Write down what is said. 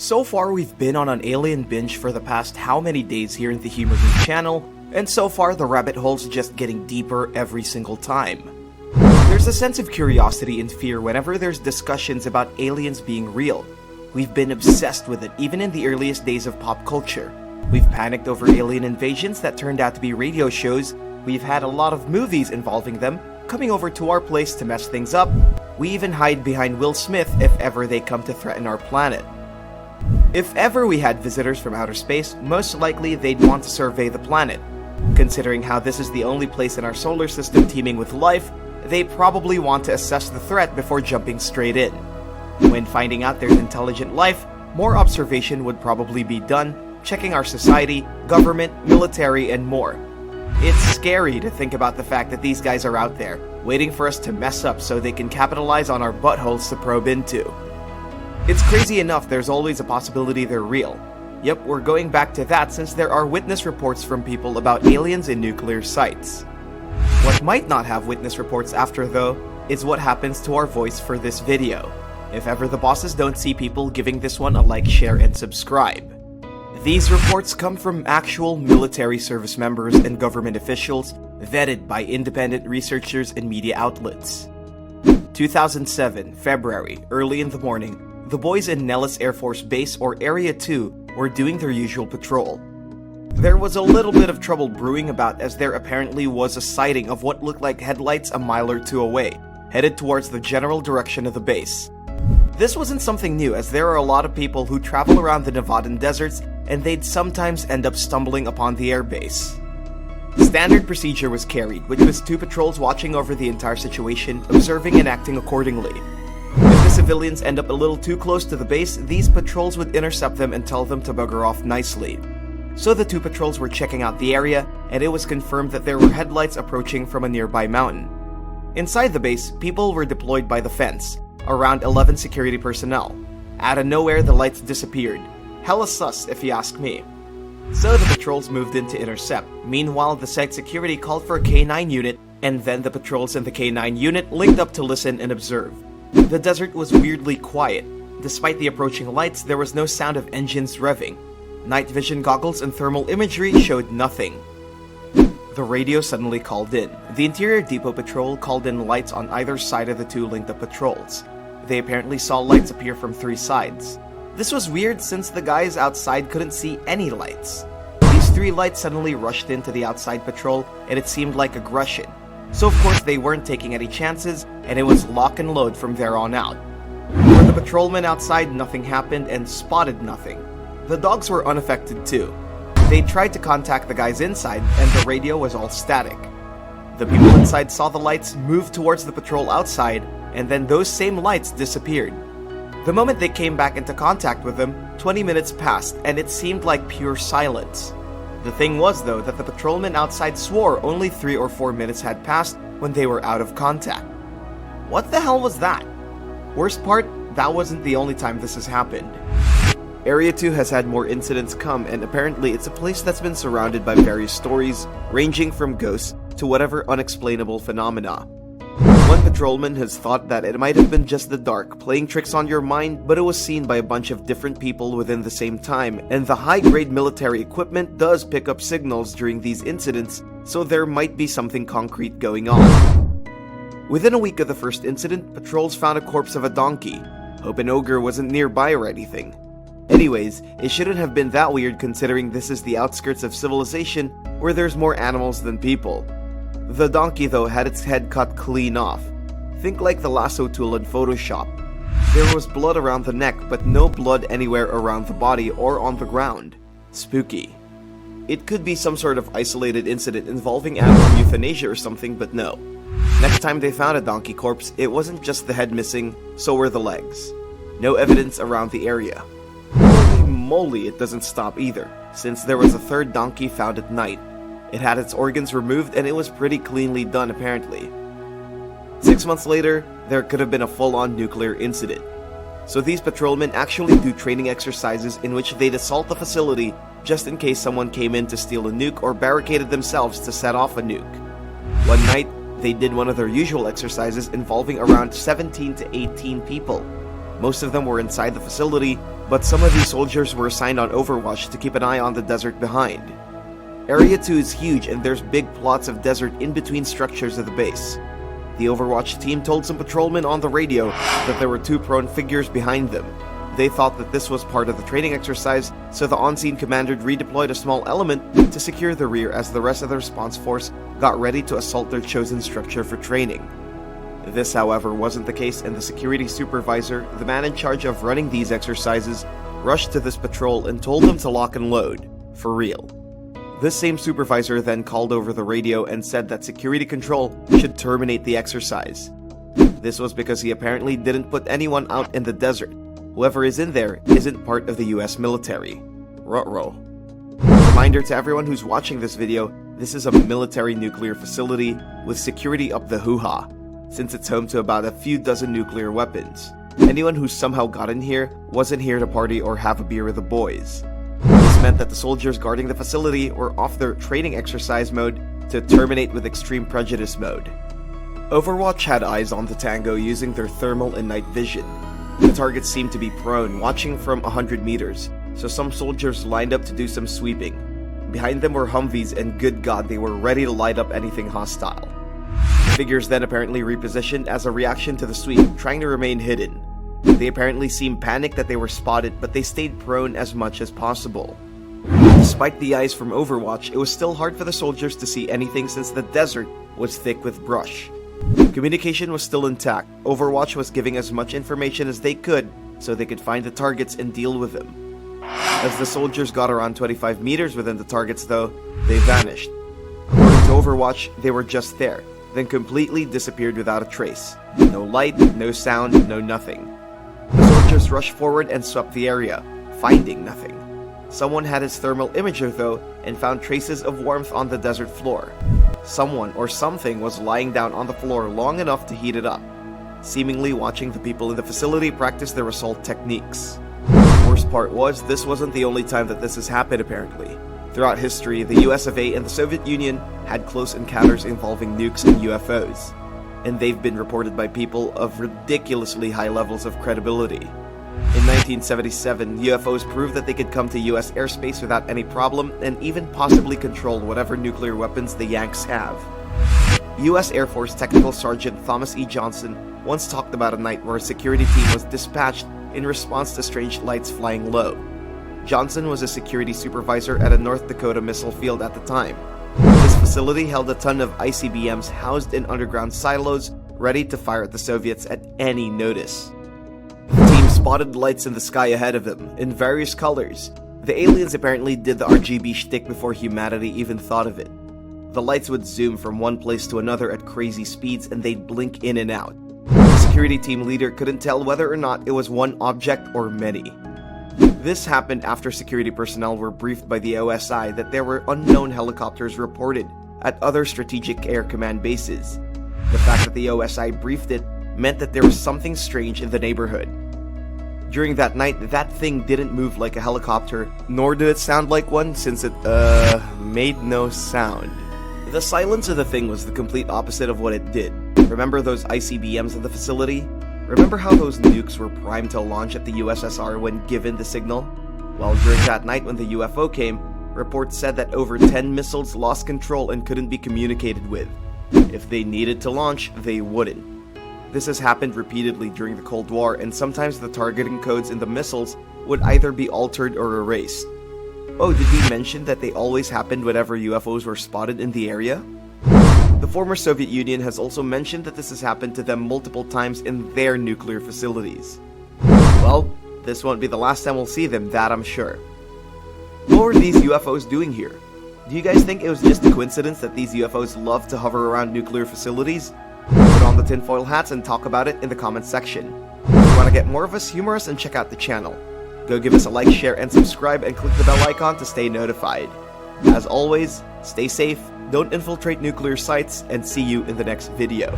So far, we've been on an alien binge for the past how many days here in the Humor Geek channel, and so far the rabbit hole's just getting deeper every single time. There's a sense of curiosity and fear whenever there's discussions about aliens being real. We've been obsessed with it even in the earliest days of pop culture. We've panicked over alien invasions that turned out to be radio shows. We've had a lot of movies involving them coming over to our place to mess things up. We even hide behind Will Smith if ever they come to threaten our planet. If ever we had visitors from outer space, most likely they'd want to survey the planet. Considering how this is the only place in our solar system teeming with life, they probably want to assess the threat before jumping straight in. When finding out there's intelligent life, more observation would probably be done, checking our society, government, military, and more. It's scary to think about the fact that these guys are out there, waiting for us to mess up so they can capitalize on our buttholes to probe into. It's crazy enough there's always a possibility they're real. Yep, we're going back to that since there are witness reports from people about aliens in nuclear sites. What might not have witness reports after though, is what happens to our voice for this video. If ever the bosses don't see people giving this one a like, share, and subscribe. These reports come from actual military service members and government officials, vetted by independent researchers and media outlets. 2007, February, early in the morning, the boys in Nellis Air Force Base or Area 2 were doing their usual patrol. There was a little bit of trouble brewing about as there apparently was a sighting of what looked like headlights a mile or two away, headed towards the general direction of the base. This wasn't something new as there are a lot of people who travel around the Nevadan deserts and they'd sometimes end up stumbling upon the airbase. Standard procedure was carried, which was 2 patrols watching over the entire situation, observing and acting accordingly. If the civilians end up a little too close to the base, these patrols would intercept them and tell them to bugger off nicely. So the 2 patrols were checking out the area, and it was confirmed that there were headlights approaching from a nearby mountain. Inside the base, people were deployed by the fence, around 11 security personnel. Out of nowhere, the lights disappeared. Hella sus, if you ask me. So the patrols moved in to intercept. Meanwhile, the site security called for a K9 unit, and then the patrols and the K9 unit linked up to listen and observe. The desert was weirdly quiet. Despite the approaching lights, there was no sound of engines revving. Night vision goggles and thermal imagery showed nothing. The radio suddenly called in. The Interior Depot Patrol called in lights on either side of the 2 linked-up patrols. They apparently saw lights appear from 3 sides. This was weird since the guys outside couldn't see any lights. These 3 lights suddenly rushed into the outside patrol, and it seemed like aggression. So of course they weren't taking any chances, and it was lock and load from there on out. For the patrolmen outside, nothing happened and spotted nothing. The dogs were unaffected too. They tried to contact the guys inside, and the radio was all static. The people inside saw the lights move towards the patrol outside, and then those same lights disappeared. The moment they came back into contact with them, 20 minutes passed, and it seemed like pure silence. The thing was though that the patrolmen outside swore only 3 or 4 minutes had passed when they were out of contact. What the hell was that? Worst part, that wasn't the only time this has happened. Area 2 has had more incidents come, and apparently it's a place that's been surrounded by various stories, ranging from ghosts to whatever unexplainable phenomena. One patrolman has thought that it might have been just the dark playing tricks on your mind, but it was seen by a bunch of different people within the same time, and the high-grade military equipment does pick up signals during these incidents, so there might be something concrete going on. Within a week of the first incident, patrols found a corpse of a donkey. Hope an ogre wasn't nearby or anything. Anyways, it shouldn't have been that weird considering this is the outskirts of civilization where there's more animals than people. The donkey though had its head cut clean off. Think like the lasso tool in Photoshop. There was blood around the neck, but no blood anywhere around the body or on the ground. Spooky. It could be some sort of isolated incident involving animal euthanasia or something, but no. Next time they found a donkey corpse, it wasn't just the head missing, so were the legs. No evidence around the area. Holy moly, it doesn't stop either, since there was a 3rd donkey found at night. It had its organs removed and it was pretty cleanly done apparently. 6 months later, there could have been a full-on nuclear incident. So these patrolmen actually do training exercises in which they'd assault the facility just in case someone came in to steal a nuke or barricaded themselves to set off a nuke. One night, they did one of their usual exercises involving around 17 to 18 people. Most of them were inside the facility, But some of these soldiers were assigned on Overwatch to keep an eye on the desert behind. Area 2 is huge and there's big plots of desert in between structures of the base. The Overwatch team told some patrolmen on the radio that there were 2 prone figures behind them. They thought that this was part of the training exercise, so the on-scene commander redeployed a small element to secure the rear as the rest of the response force got ready to assault their chosen structure for training. This, however, wasn't the case, and the security supervisor, the man in charge of running these exercises, rushed to this patrol and told them to lock and load. For real. This same supervisor then called over the radio and said that security control should terminate the exercise. This was because he apparently didn't put anyone out in the desert. Whoever is in there isn't part of the US military. Ruh-roh. Reminder to everyone who's watching this video, this is a military nuclear facility with security up the hoo-ha, since it's home to about a few dozen nuclear weapons. Anyone who somehow got in here wasn't here to party or have a beer with the boys. This meant that the soldiers guarding the facility were off their training exercise mode to terminate with extreme prejudice mode. Overwatch had eyes on the tango using their thermal and night vision. The targets seemed to be prone, watching from 100 meters, so some soldiers lined up to do some sweeping. Behind them were Humvees, and good God, they were ready to light up anything hostile. The figures then apparently repositioned as a reaction to the sweep, trying to remain hidden. They apparently seemed panicked that they were spotted, but they stayed prone as much as possible. Despite the eyes from Overwatch, it was still hard for the soldiers to see anything since the desert was thick with brush. Communication was still intact. Overwatch was giving as much information as they could so they could find the targets and deal with them. As the soldiers got around 25 meters within the targets though, they vanished. According to Overwatch, they were just there, then completely disappeared without a trace. No light, no sound, no nothing. The soldiers rushed forward and swept the area, finding nothing. Someone had his thermal imager though and found traces of warmth on the desert floor. Someone or something was lying down on the floor long enough to heat it up, seemingly watching the people in the facility practice their assault techniques. The worst part was, this wasn't the only time that this has happened apparently. Throughout history, the US of A and the Soviet Union had close encounters involving nukes and UFOs, and they've been reported by people of ridiculously high levels of credibility. In 1977, UFOs proved that they could come to US airspace without any problem and even possibly control whatever nuclear weapons the Yanks have. US Air Force Technical Sergeant Thomas E. Johnson once talked about a night where a security team was dispatched in response to strange lights flying low. Johnson was a security supervisor at a North Dakota missile field at the time. This facility held a ton of ICBMs housed in underground silos, ready to fire at the Soviets at any notice. The team spotted lights in the sky ahead of them, in various colors. The aliens apparently did the RGB shtick before humanity even thought of it. The lights would zoom from one place to another at crazy speeds and they'd blink in and out. The security team leader couldn't tell whether or not it was one object or many. This happened after security personnel were briefed by the OSI that there were unknown helicopters reported at other strategic air command bases. The fact that the OSI briefed it meant that there was something strange in the neighborhood. During that night, that thing didn't move like a helicopter, nor did it sound like one since it, made no sound. The silence of the thing was the complete opposite of what it did. Remember those ICBMs in the facility? Remember how those nukes were primed to launch at the USSR when given the signal? Well, during that night when the UFO came, reports said that over 10 missiles lost control and couldn't be communicated with. If they needed to launch, they wouldn't. This has happened repeatedly during the Cold War, and sometimes the targeting codes in the missiles would either be altered or erased. Oh, did we mention that they always happened whenever UFOs were spotted in the area? The former Soviet Union has also mentioned that this has happened to them multiple times in their nuclear facilities. Well, this won't be the last time we'll see them, that I'm sure. What were these UFOs doing here? Do you guys think it was just a coincidence that these UFOs love to hover around nuclear facilities? Put on the tinfoil hats and talk about it in the comments section. If you want to get more of us, humor us, and check out the channel. Go give us a like, share, and subscribe, and click the bell icon to stay notified. As always, stay safe, don't infiltrate nuclear sites, and see you in the next video.